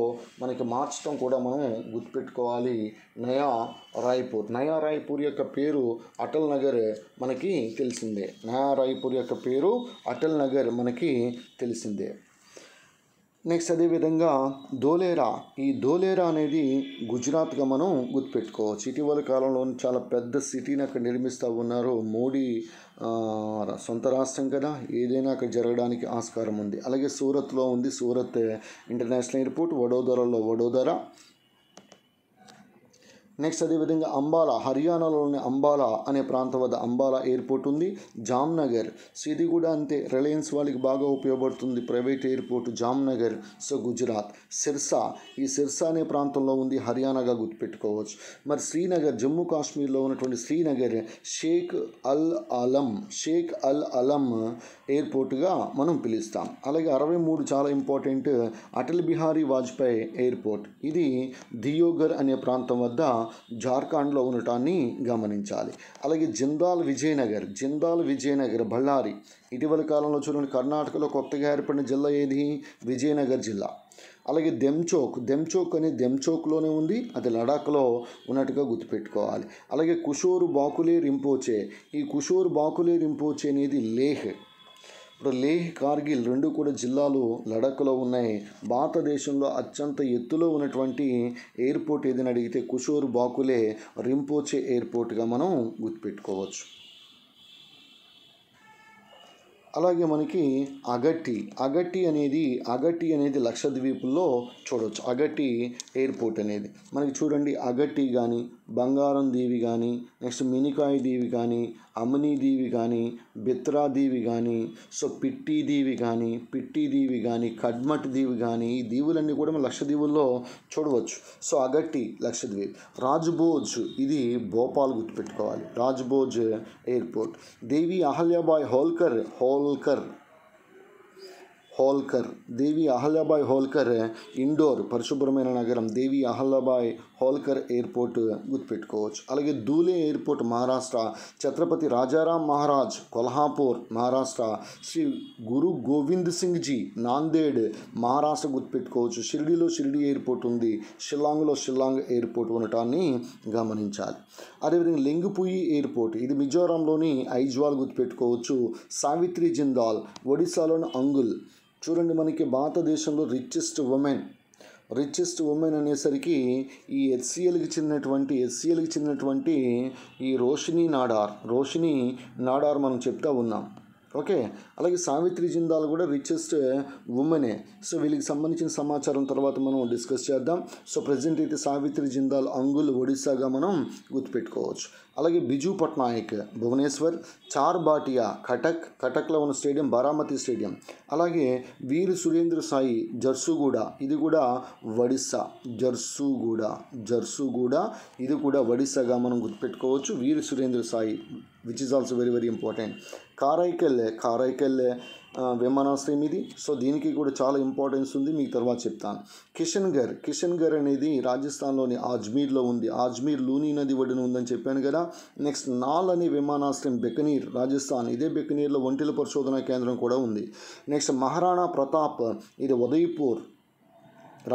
మనకి మార్చడం కూడా మనం గుర్తుపెట్టుకోవాలి. నయా రాయ్పూర్ యొక్క పేరు అటల్ నగర్ మనకి తెలిసిందే. నయా రాయ్పూర్ యొక్క పేరు అటల్ నగర్ మనకి తెలిసిందే. నెక్స్ట్ అదేవిధంగా ఈ ధోలేరా అనేది గుజరాత్గా మనం గుర్తుపెట్టుకోవచ్చు. ఇటీవల కాలంలో చాలా పెద్ద సిటీని అక్కడ నిర్మిస్తూ ఉన్నారు. మోడీ సొంత రాష్ట్రం కదా, ఏదైనా అక్కడ జరగడానికి ఆస్కారం ఉంది. అలాగే సూరత్లో ఉంది, Surat international airport. Vadodara. Next అదేవిధంగా అంబాలా, హర్యానాలోని అంబాలా అనే ప్రాంతం వద్ద అంబాలా ఎయిర్పోర్ట్ ఉంది. జామ్నగర్, సో ఇది కూడా అంతే, రిలయన్స్ వాళ్ళకి బాగా ఉపయోగపడుతుంది private airport Jamnagar. So Gujarat. ఈ సిర్సా అనే ప్రాంతంలో ఉంది, హర్యానాగా గుర్తుపెట్టుకోవచ్చు. మరి శ్రీనగర్, జమ్మూ కాశ్మీర్లో ఉన్నటువంటి శ్రీనగర్ షేక్ అల్ అలం ఎయిర్పోర్ట్గా మనం పిలుస్తాం. అలాగే 63 చాలా ఇంపార్టెంట్, అటల్ బిహారీ వాజ్పేయి ఎయిర్పోర్ట్. ఇది దియోగర్ అనే ప్రాంతం వద్ద జార్ఖండ్లో ఉండటాన్ని గమనించాలి. అలాగే జిందాల్ విజయనగర్ బళ్ళారి. ఇటీవల కాలంలో చూడండి, కర్ణాటకలో కొత్తగా ఏర్పడిన జిల్లా ఏది? విజయనగర్ జిల్లా. అలాగే దెమ్చోక్లోనే ఉంది, అది లడాఖ్లో ఉన్నట్టుగా గుర్తుపెట్టుకోవాలి. అలాగే కుషోర్ బాకులే రింపోచే అనేది లేహ్. ఇప్పుడు లేహ్, కార్గిల్ రెండు కూడా జిల్లాలు లడాఖ్లో ఉన్నాయి. భారతదేశంలో అత్యంత ఎత్తులో ఉన్నటువంటి ఎయిర్పోర్ట్ ఏదైనా అడిగితే కుషోర్ బాకులే రింపోచే ఎయిర్పోర్ట్గా మనం గుర్తుపెట్టుకోవచ్చు. అలాగే మనకి అగట్టి అనేది లక్షద్వీపుల్లో చూడవచ్చు. అగట్టి ఎయిర్పోర్ట్ అనేది మనకి చూడండి, అగట్టి కానీ, బంగారం దీవి కానీ, నెక్స్ట్ మినికాయ్ దీవి కానీ, అమనీ దీవి కానీ, బిత్రా దీవి కానీ, సో పిట్టి దీవి కానీ, కడ్మట్ దీవి కానీ, ఈ దీవులన్నీ కూడా మన లక్షద్వీపుల్లో చూడవచ్చు. సో అగట్టి లక్షద్వీప్. రాజ్భోజ్, ఇది భోపాల్ గుర్తుపెట్టుకోవాలి. రాజ్భోజ్ ఎయిర్పోర్ట్. దేవి అహల్యాబాయ్ హోల్కర్ ఇండోర్, పరిశుభ్రమైన నగరం. దేవి అహల్యాబాయ్ హోల్కర్ ఎయిర్పోర్ట్ గుర్తుపెట్టుకోవచ్చు. అలాగే ధూలే ఎయిర్పోర్ట్ మహారాష్ట్ర. ఛత్రపతి రాజారాం మహారాజ్ కొల్హాపూర్ మహారాష్ట్ర. శ్రీ గురు గోవింద్ సింగ్ జీ నాందేడ్ మహారాష్ట్ర గుర్తుపెట్టుకోవచ్చు. షిరిడి ఎయిర్పోర్ట్ ఉంది. షిల్లాంగ్ ఎయిర్పోర్ట్ ఉండటాన్ని గమనించాలి. అదేవిధంగా లింగపుయి ఎయిర్పోర్ట్, ఇది మిజోరాంలోని ఐజ్వాల్ గుర్తుపెట్టుకోవచ్చు. సావిత్రి జిందాల్ ఒడిశాలోని అంగుల్. చూడండి, మనకి భారతదేశంలో రిచెస్ట్ ఉమెన్ అనేసరికి ఈ హెచ్సిఎల్కి చెందినటువంటి ఈ రోషిని నాడార్ మనం చెప్తా ఉన్నాం. ఓకే. అలాగే సావిత్రి జిందాల్ కూడా రిచెస్ట్ ఉమెనే. సో వీళ్ళకి సంబంధించిన సమాచారం తర్వాత మనం డిస్కస్ చేద్దాం. సో ప్రజెంట్ అయితే సావిత్రి జిందాల్ అంగుల్ ఒడిశాగా మనం గుర్తుపెట్టుకోవచ్చు. అలాగే బిజు పట్నాయక్ భువనేశ్వర్. చార్ బాటియా కటక్లో ఉన్న స్టేడియం బారామతి స్టేడియం. అలాగే వీర్ సురేంద్ర సాయి జర్సుగూడ, ఇది కూడా ఒడిస్సా. జర్సుగూడ ఇది కూడా ఒడిస్సాగా మనం గుర్తుపెట్టుకోవచ్చు. Veer Surendra Sai which is also very very important. Karaikal విమానాశ్రయం ఇది. సో దీనికి కూడా చాలా ఇంపార్టెన్స్ ఉంది, మీకు తర్వాత చెప్తాను. కిషన్గర్ అనేది రాజస్థాన్లోని అజ్మీర్లో ఉంది. అజ్మీర్ లూని నది ఒడ్డున ఉందని చెప్పాను కదా. నెక్స్ట్ నాల్ అనే విమానాశ్రయం బికనీర్, రాజస్థాన్. ఇదే బికనీర్లో ఒంటెల పరిశోధనా కేంద్రం కూడా ఉంది. నెక్స్ట్ మహారాణా ప్రతాప్, ఇది ఉదయ్పూర్,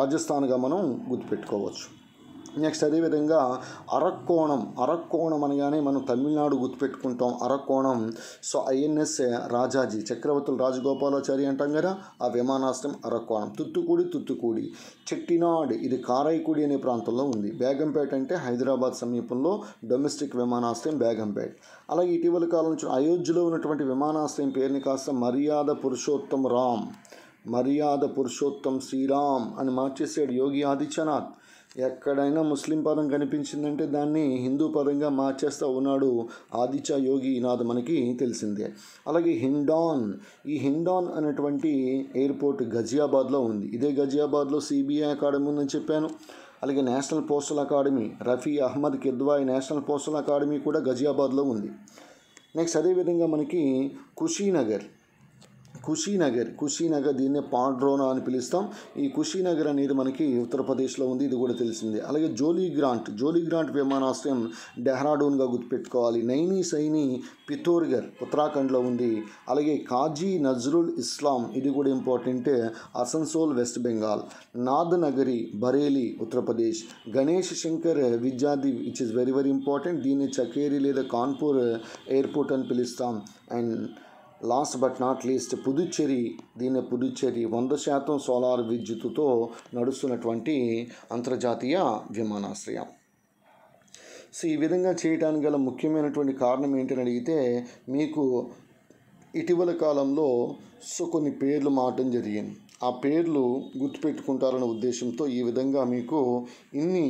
రాజస్థాన్గా మనం గుర్తుపెట్టుకోవచ్చు. నెక్స్ట్ అదేవిధంగా అరక్కోణం అనగానే మనం తమిళనాడు గుర్తుపెట్టుకుంటాం. అరక్కోణం. సో ఐఎన్ఎస్ రాజాజీ, చక్రవర్తులు రాజగోపాలాచారి అంటాం కదా, ఆ విమానాశ్రయం అరక్కోణం. తుత్తుకూడి, చెట్టినాడ్, ఇది కారైకుడి అనే ప్రాంతంలో ఉంది. బేగంపేట అంటే హైదరాబాద్ సమీపంలో డొమెస్టిక్ విమానాశ్రయం బేగంపేట. అలాగే ఇటీవల కాలం నుంచి అయోధ్యలో ఉన్నటువంటి విమానాశ్రయం పేరుని కాస్త మర్యాద పురుషోత్తం శ్రీరామ్ అని మార్చేసాడు యోగి ఆదిత్యనాథ్. ఎక్కడైనా ముస్లిం పదం కనిపించిందంటే దాన్ని హిందూ పదంగా మార్చేస్తూ ఉన్నాడు ఆదిత్య యోగినాథ్, మనకి తెలిసిందే. అలాగే ఈ హిండాన్ అనేటువంటి ఎయిర్పోర్ట్ గజియాబాద్లో ఉంది. ఇదే గజియాబాద్లో సిబిఐ అకాడమీ ఉందని చెప్పాను. అలాగే national postal academy, Rafi Ahmed Kidwai national postal academy కూడా గజియాబాద్లో ఉంది. నెక్స్ట్ అదేవిధంగా మనకి కుషీనగర్, దీన్నే పాడ్రోనా అని పిలుస్తాం. ఈ కుషీనగర్ అనేది మనకి ఉత్తరప్రదేశ్లో ఉంది, ఇది కూడా తెలిసిందే. అలాగే జోలీగ్రాంట్ విమానాశ్రయం డెహ్రాడూన్గా గుర్తుపెట్టుకోవాలి. నైనీ సైని పిథోర్గర్ ఉత్తరాఖండ్లో ఉంది. అలాగే కాజీ నజ్రుల్ ఇస్లాం, ఇది కూడా ఇంపార్టెంట్, అసన్సోల్ వెస్ట్ బెంగాల్. నాద్ నగరి బరేలీ ఉత్తరప్రదేశ్. గణేష్ శంకర్ విద్యార్థి, which is very very important, దీన్ని చకేరి లేదా కాన్పూర్ ఎయిర్పోర్ట్ అని పిలుస్తాం. And last but not least Puducherry, 100% solar విద్యుత్తుతో నడుస్తున్నటువంటి అంతర్జాతీయ విమానాశ్రయం. సో ఈ విధంగా చేయడానికి గల ముఖ్యమైనటువంటి కారణం ఏంటని అడిగితే, మీకు ఇటీవల కాలంలో కొన్ని పేర్లు మారడం జరిగింది. ఆ పేర్లు గుర్తుపెట్టుకుంటారనే ఉద్దేశంతో ఈ విధంగా మీకు ఇన్ని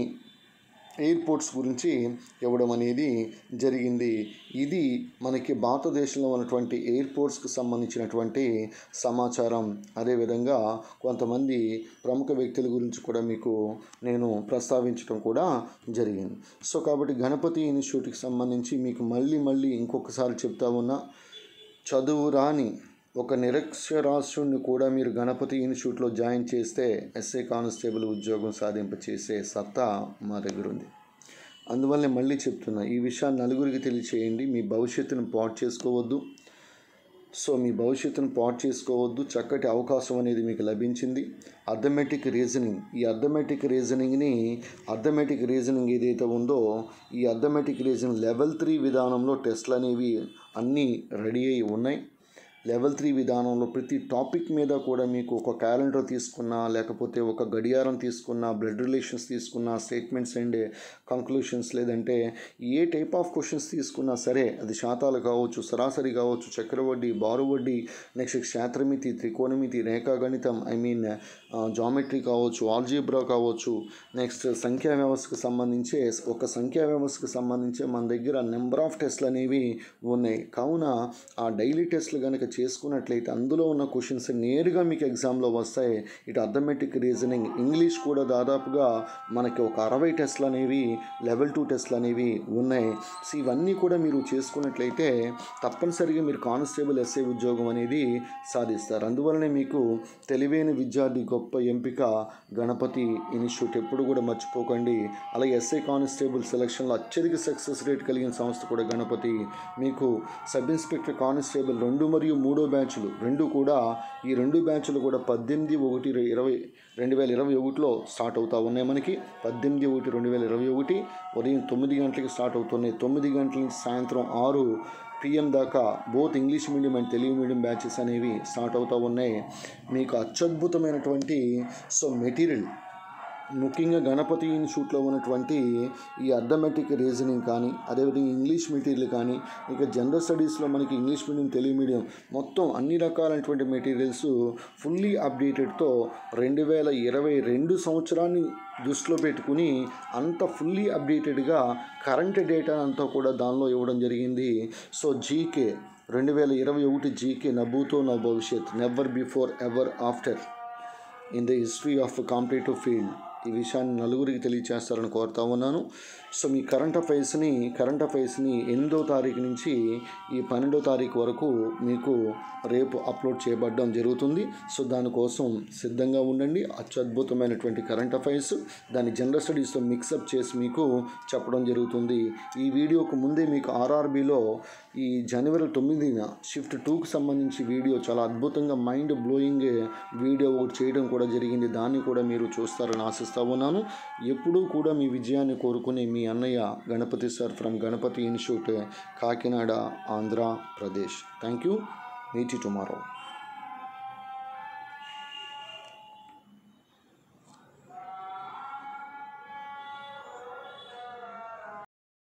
ఎయిర్పోర్ట్స్ గురించి ఇవ్వడం అనేది జరిగింది. ఇది మనకి భారతదేశంలో ఉన్నటువంటి ఎయిర్పోర్ట్స్కి సంబంధించినటువంటి సమాచారం. అదేవిధంగా కొంతమంది ప్రముఖ వ్యక్తుల గురించి కూడా మీకు నేను ప్రస్తావించడం కూడా జరిగింది. సో కాబట్టి గణపతి ఇన్స్టిట్యూట్కి సంబంధించి మీకు మళ్ళీ ఇంకొకసారి చెప్తా ఉన్నా, చదువు రాని ఒక నిరక్షరాస్యుడిని కూడా మీరు గణపతి ఇన్స్టిట్యూట్లో జాయిన్ చేస్తే ఎస్ఐ కానిస్టేబుల్ ఉద్యోగం సాధింపచేసే సత్తా మా దగ్గర ఉంది. అందువల్లనే మళ్ళీ చెప్తున్నా, ఈ విషయాన్ని నలుగురికి తెలియచేయండి. మీ భవిష్యత్తును పాడు చేసుకోవద్దు. చక్కటి అవకాశం అనేది మీకు లభించింది. అర్థమెటిక్ రీజనింగ్ ఏదైతే ఉందో, ఈ అర్థమెటిక్ రీజనింగ్ లెవెల్ 3 విధానంలో టెస్ట్లు అనేవి అన్నీ రెడీ అయి ఉన్నాయి. లెవెల్ 3 విధానంలో ప్రతి టాపిక్ మీద కూడా మీకు ఒక క్యాలెండర్ తీసుకున్నా, లేకపోతే ఒక గడియారం తీసుకున్నా, బ్లడ్ రిలేషన్స్ తీసుకున్నా, స్టేట్మెంట్స్ అండ్ కంక్లూషన్స్, లేదంటే ఏ టైప్ ఆఫ్ క్వశ్చన్స్ తీసుకున్నా సరే, అది శాతాలు కావచ్చు, సరాసరి కావచ్చు, చక్రవడ్డీ, బారువడ్డీ, నెక్స్ట్ క్షేత్రమితి, త్రికోణమితి, రేఖాగణితం, జామెట్రీ కావచ్చు, ఆల్జీబ్రా కావచ్చు, నెక్స్ట్ సంఖ్యా వ్యవస్థకు సంబంధించే మన దగ్గర నెంబర్ ఆఫ్ టెస్ట్లు అనేవి ఉన్నాయి. కావున ఆ డైలీ టెస్ట్లు కనుక చేసుకున్నట్లయితే అందులో ఉన్న క్వశ్చన్స్ నేరుగా మీకు ఎగ్జామ్లో వస్తాయి. ఇటు అర్థమెటిక్ రీజనింగ్, ఇంగ్లీష్ కూడా దాదాపుగా మనకి ఒక 60 టెస్ట్లు అనేవి లెవెల్ 2 టెస్ట్లు అనేవి ఉన్నాయి. సో ఇవన్నీ కూడా మీరు చేసుకున్నట్లయితే తప్పనిసరిగా మీరు కానిస్టేబుల్ ఎస్ఐ ఉద్యోగం అనేది సాధిస్తారు. అందువల్లనే మీకు తెలివైన విద్యార్థి గొప్ప ఎంపిక గణపతి ఇన్స్టిట్యూట్, ఎప్పుడు కూడా మర్చిపోకండి. అలాగే ఎస్ఐ కానిస్టేబుల్ సెలక్షన్లో అత్యధిక సక్సెస్ రేట్ కలిగిన సంస్థ కూడా గణపతి. మీకు సబ్ ఇన్స్పెక్టర్ కానిస్టేబుల్ 2 మరియు 3 బ్యాచ్లు రెండు కూడా, ఈ 2 బ్యాచ్లు కూడా 18/1/2021లో స్టార్ట్ అవుతూ ఉన్నాయి. మనకి 18/1/2021 ఉదయం 9 గంటలకి స్టార్ట్ అవుతున్నాయి. 9 గంటల నుంచి సాయంత్రం 6 PM దాకా both English medium and Telugu medium batches అనేవి స్టార్ట్ అవుతూ ఉన్నాయి. మీకు అత్యద్భుతమైనటువంటి మెటీరియల్, ముఖ్యంగా గణపతి ఇన్స్టిట్యూట్లో ఉన్నటువంటి ఈ అర్థమెటిక్ రీజనింగ్ కానీ, అదేవిధంగా ఇంగ్లీష్ మెటీరియల్ కానీ, ఇక జనరల్ స్టడీస్లో మనకి ఇంగ్లీష్ మీడియం, తెలుగు మీడియం మొత్తం అన్ని రకాలైనటువంటి మెటీరియల్స్ ఫుల్లీ అప్డేటెడ్తో 2022 సంవత్సరాన్ని దృష్టిలో పెట్టుకుని అంత ఫుల్లీ అప్డేటెడ్గా కరెంట్ డేటా అంతా కూడా దానిలో ఇవ్వడం జరిగింది. సో జీకే 2021 జీకే నభూతో నా భవిష్యత్, never before ever after in the history of competitive field. ఈ విషయాన్ని నలుగురికి తెలియచేస్తారని కోరుతా ఉన్నాను. సో మీ కరెంట్ అఫైర్స్ని 8వ తారీఖు నుంచి ఈ 12వ తారీఖు వరకు మీకు రేపు అప్లోడ్ చేయబడడం జరుగుతుంది. సో దానికోసం సిద్ధంగా ఉండండి. అత్యద్భుతమైనటువంటి కరెంట్ అఫైర్స్ దాన్ని జనరల్ స్టడీస్తో మిక్సప్ చేసి మీకు చెప్పడం జరుగుతుంది. ఈ వీడియోకు ముందే మీకు ఆర్ఆర్బిలో ఈ జనవరి 9న షిఫ్ట్ 2కి సంబంధించి వీడియో చాలా అద్భుతంగా మైండ్ బ్లోయింగ్ వీడియో ఒకటి చేయడం కూడా జరిగింది. దాన్ని కూడా మీరు చూస్తారని ఆశిస్తూ ఉన్నాను. ఎప్పుడూ కూడా మీ విజయాన్ని కోరుకునే మీ అన్నయ్య Ganapathi sir from Ganapathi institute, Kakinada, Andhra Pradesh. Thank you. Meet you tomorrow.